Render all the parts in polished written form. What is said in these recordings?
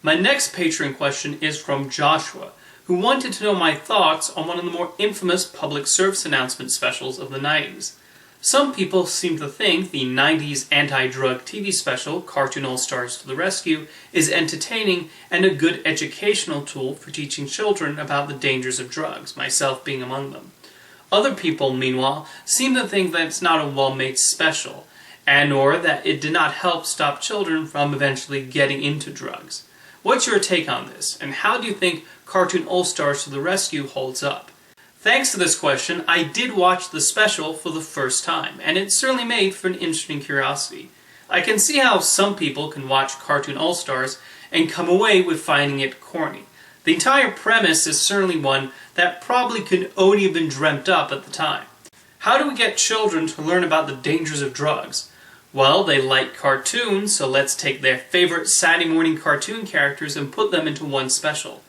My next Patreon question is from Joshua, who wanted to know my thoughts on one of the more infamous public service announcement specials of the 90s. Some people seem to think the 90s anti-drug TV special, Cartoon All-Stars to the Rescue, is entertaining and a good educational tool for teaching children about the dangers of drugs, myself being among them. Other people, meanwhile, seem to think that it's not a well-made special, and/or that it did not help stop children from eventually getting into drugs. What's your take on this, and how do you think Cartoon All-Stars to the Rescue holds up? Thanks to this question, I did watch the special for the first time, and it certainly made for an interesting curiosity. I can see how some people can watch Cartoon All-Stars and come away with finding it corny. The entire premise is certainly one that probably could only have been dreamt up at the time. How do we get children to learn about the dangers of drugs? Well, they like cartoons, so let's take their favorite Saturday morning cartoon characters and put them into one special.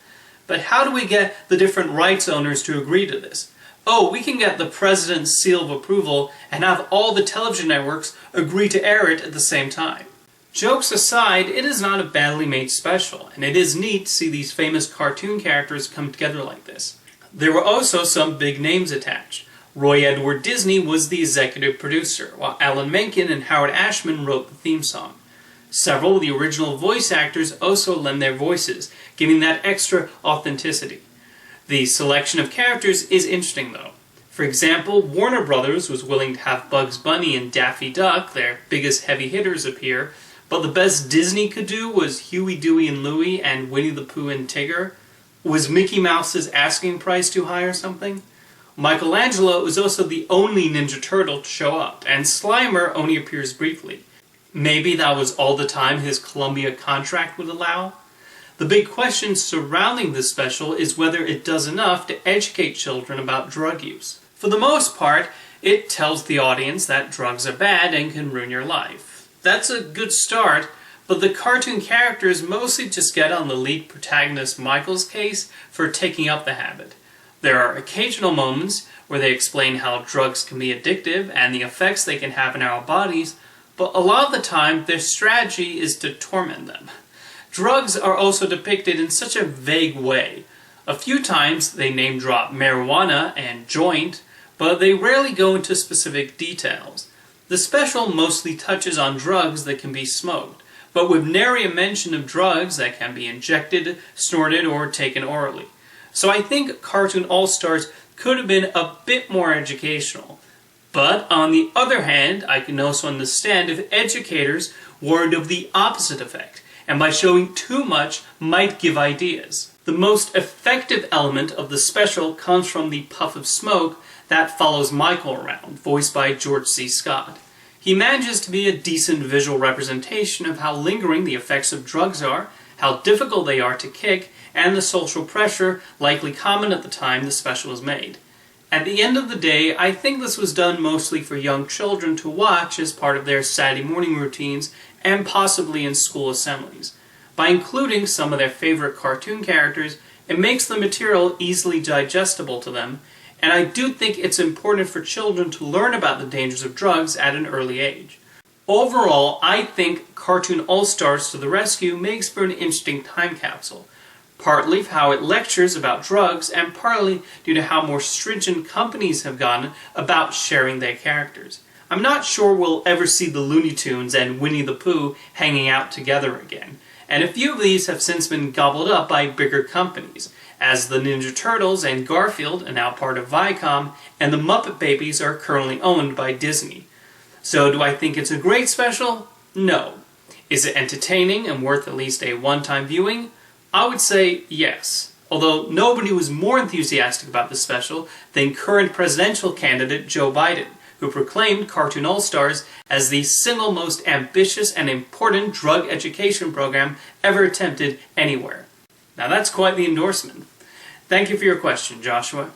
But how do we get the different rights owners to agree to this? Oh, we can get the president's seal of approval and have all the television networks agree to air it at the same time. Jokes aside, it is not a badly made special, and it is neat to see these famous cartoon characters come together like this. There were also some big names attached. Roy Edward Disney was the executive producer, while Alan Menken and Howard Ashman wrote the theme song. Several of the original voice actors also lend their voices, giving that extra authenticity. The selection of characters is interesting though. For example, Warner Brothers was willing to have Bugs Bunny and Daffy Duck, their biggest heavy hitters, appear, but the best Disney could do was Huey, Dewey, and Louie and Winnie the Pooh and Tigger. Was Mickey Mouse's asking price too high or something? Michelangelo was also the only Ninja Turtle to show up, and Slimer only appears briefly. Maybe that was all the time his Columbia contract would allow? The big question surrounding this special is whether it does enough to educate children about drug use. For the most part, it tells the audience that drugs are bad and can ruin your life. That's a good start, but the cartoon characters mostly just get on the lead protagonist Michael's case for taking up the habit. There are occasional moments where they explain how drugs can be addictive and the effects they can have in our bodies, but a lot of the time their strategy is to torment them. Drugs are also depicted in such a vague way. A few times they name drop marijuana and joint, but they rarely go into specific details. The special mostly touches on drugs that can be smoked, but with nary a mention of drugs that can be injected, snorted, or taken orally. So I think Cartoon All-Stars could have been a bit more educational. But on the other hand, I can also understand if educators warned of the opposite effect, and by showing too much might give ideas. The most effective element of the special comes from the puff of smoke that follows Michael around, voiced by George C. Scott. He manages to be a decent visual representation of how lingering the effects of drugs are, how difficult they are to kick, and the social pressure likely common at the time the special was made. At the end of the day, I think this was done mostly for young children to watch as part of their Saturday morning routines and possibly in school assemblies. By including some of their favorite cartoon characters, it makes the material easily digestible to them, and I do think it's important for children to learn about the dangers of drugs at an early age. Overall, I think Cartoon All-Stars to the Rescue makes for an interesting time capsule, partly for how it lectures about drugs, and partly due to how more stringent companies have gotten about sharing their characters. I'm not sure we'll ever see the Looney Tunes and Winnie the Pooh hanging out together again, and a few of these have since been gobbled up by bigger companies, as the Ninja Turtles and Garfield are now part of Viacom, and the Muppet Babies are currently owned by Disney. So do I think it's a great special? No. Is it entertaining and worth at least a one-time viewing? I would say yes, although nobody was more enthusiastic about the special than current presidential candidate Joe Biden, who proclaimed Cartoon All-Stars as the single most ambitious and important drug education program ever attempted anywhere. Now that's quite the endorsement. Thank you for your question, Joshua.